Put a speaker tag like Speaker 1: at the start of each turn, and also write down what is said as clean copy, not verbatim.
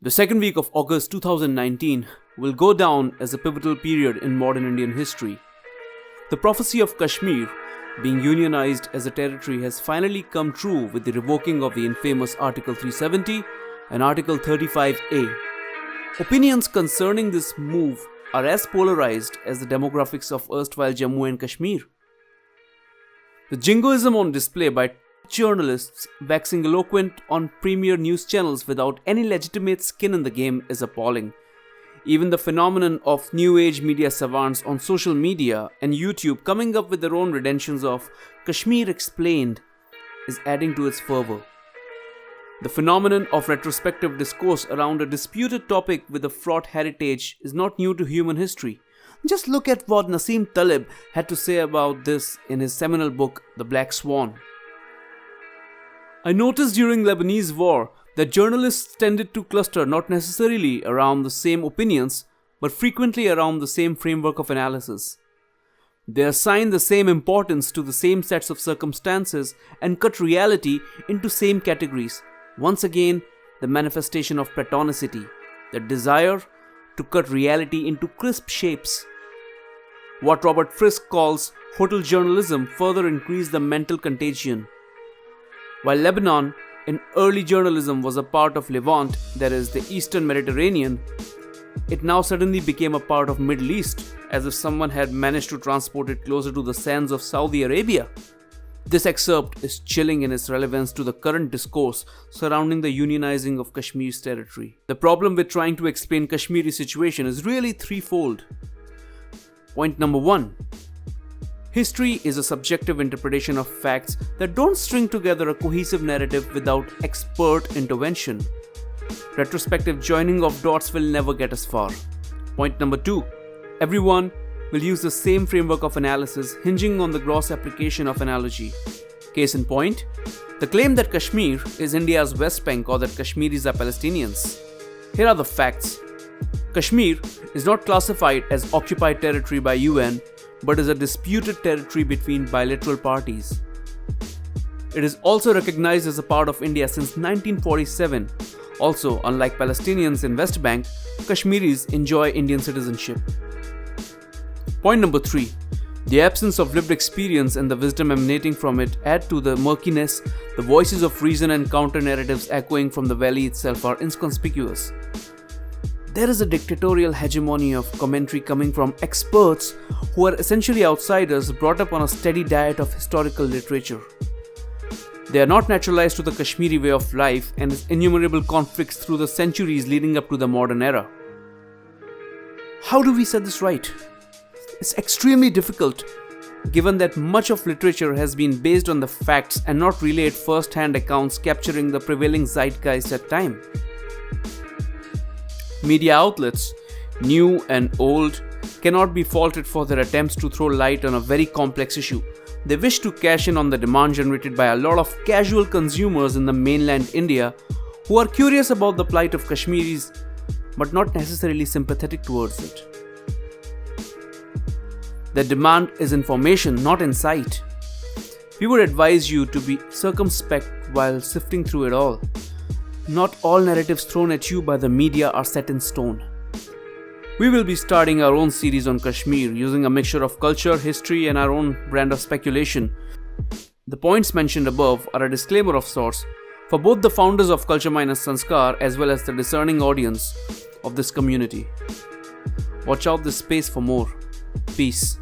Speaker 1: The second week of August 2019 will go down as a pivotal period in modern Indian history. The prophecy of Kashmir being unionized as a territory has finally come true with the revoking of the infamous Article 370 and Article 35A. Opinions concerning this move are as polarized as the demographics of erstwhile Jammu and Kashmir. The jingoism on display by journalists waxing eloquent on premier news channels without any legitimate skin in the game is appalling. Even the phenomenon of new age media savants on social media and YouTube coming up with their own renditions of Kashmir Explained is adding to its fervor. The phenomenon of retrospective discourse around a disputed topic with a fraught heritage is not new to human history. Just look at what Nassim Taleb had to say about this in his seminal book, The Black Swan. I noticed during Lebanese war that journalists tended to cluster not necessarily around the same opinions, but frequently around the same framework of analysis. They assign the same importance to the same sets of circumstances and cut reality into same categories. Once again, the manifestation of platonicity, the desire to cut reality into crisp shapes. What Robert Frisk calls hotel journalism further increased the mental contagion. While Lebanon in early journalism was a part of Levant, that is the Eastern Mediterranean, it now suddenly became a part of Middle East, as if someone had managed to transport it closer to the sands of Saudi Arabia. This excerpt is chilling in its relevance to the current discourse surrounding the unionizing of Kashmir's territory. The problem with trying to explain Kashmiri's situation is really threefold. Point number 1. History is a subjective interpretation of facts that don't string together a cohesive narrative without expert intervention. Retrospective joining of dots will never get us far. Point number 2. Everyone will use the same framework of analysis hinging on the gross application of analogy. Case in point, the claim that Kashmir is India's West Bank or that Kashmiris are Palestinians. Here are the facts. Kashmir is not classified as occupied territory by UN, but is a disputed territory between bilateral parties. It is also recognized as a part of India since 1947. Also, unlike Palestinians in West Bank, Kashmiris enjoy Indian citizenship. Point number 3. The absence of lived experience and the wisdom emanating from it add to the murkiness. The voices of reason and counter-narratives echoing from the valley itself are inconspicuous. There is a dictatorial hegemony of commentary coming from experts who are essentially outsiders brought up on a steady diet of historical literature. They are not naturalized to the Kashmiri way of life and its innumerable conflicts through the centuries leading up to the modern era. How do we set this right? It's extremely difficult, given that much of literature has been based on the facts and not relayed first-hand accounts capturing the prevailing zeitgeist at time. Media outlets, new and old, cannot be faulted for their attempts to throw light on a very complex issue. They wish to cash in on the demand generated by a lot of casual consumers in the mainland India who are curious about the plight of Kashmiris but not necessarily sympathetic towards it. The demand is information, not insight. We would advise you to be circumspect while sifting through it all. Not all narratives thrown at you by the media are set in stone. We will be starting our own series on Kashmir using a mixture of culture, history, and our own brand of speculation. The points mentioned above are a disclaimer of sorts for both the founders of Culture Minus Sanskar as well as the discerning audience of this community. Watch out this space for more. Peace.